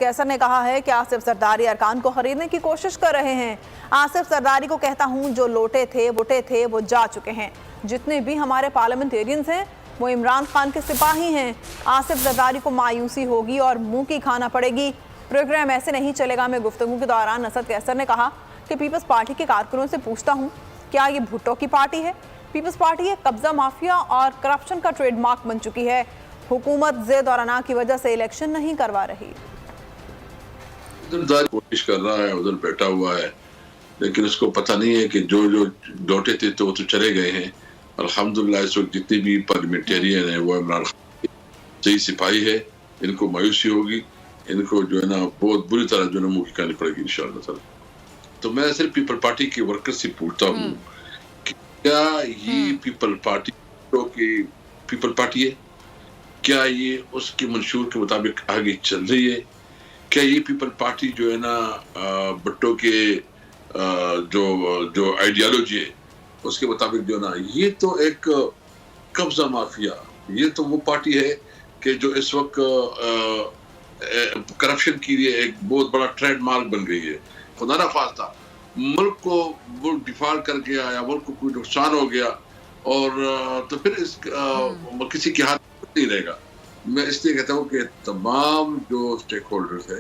कैसर ने कहा है कि आसिफ जरदारी अरकान को खरीदने की कोशिश कर रहे हैं। आसिफ जरदारी को कहता हूं, जो लोटे थे वो जा चुके हैं। जितने भी हमारे पार्लियामेंटेरियंस हैं वो इमरान खान के सिपाही हैं। आसिफ जरदारी को मायूसी होगी और मुंह की खाना पड़ेगी। प्रोग्राम ऐसे नहीं चलेगा में गुफ्तगू के दौरान असद कैसर ने कहा कि पीपल्स पार्टी के कारकुनों से पूछता हूं, क्या ये भुट्टो की पार्टी है? पीपल्स पार्टी एक कब्जा माफिया और करप्शन का ट्रेडमार्क बन चुकी है। हुकूमत ज़ेद और अना की वजह से इलेक्शन नहीं करवा रही। कोशिश कर रहा है, उधर बैठा हुआ है, लेकिन उसको पता नहीं है कि जो लौटे थे तो वो तो चले गए हैं। अल्हम्दुलिल्लाह इस वक्त जितने भी पार्लियामेंटेरियन है वो इमरान खान सही सिपाही है। इनको मायूसी होगी, इनको जो है ना बहुत बुरी तरह जो है मुंह की खानी पड़ेगी इंशाअल्लाह ताला। तो मैं सिर्फ पीपल पार्टी के वर्कर से पूछता हूँ कि क्या ये पीपल पार्टी की पीपल पार्टी है? क्या ये उसके मंशूर के मुताबिक आगे चल रही है? क्या ये पीपल पार्टी जो है ना भुट्टो के जो आइडियोलॉजी है उसके मुताबिक जो ना, ये तो एक कब्जा माफिया, ये तो वो पार्टी है कि जो इस वक्त करप्शन के लिए एक बहुत बड़ा ट्रेडमार्क बन गई है। खुदा ना खास्ता मुल्क को वो डिफॉल्ट कर गया या मुल्क को कोई नुकसान हो गया और तो फिर इस किसी के हाथ नहीं रहेगा। मैं इसलिए कहता हूँ कि तमाम जो स्टेक होल्डर्स है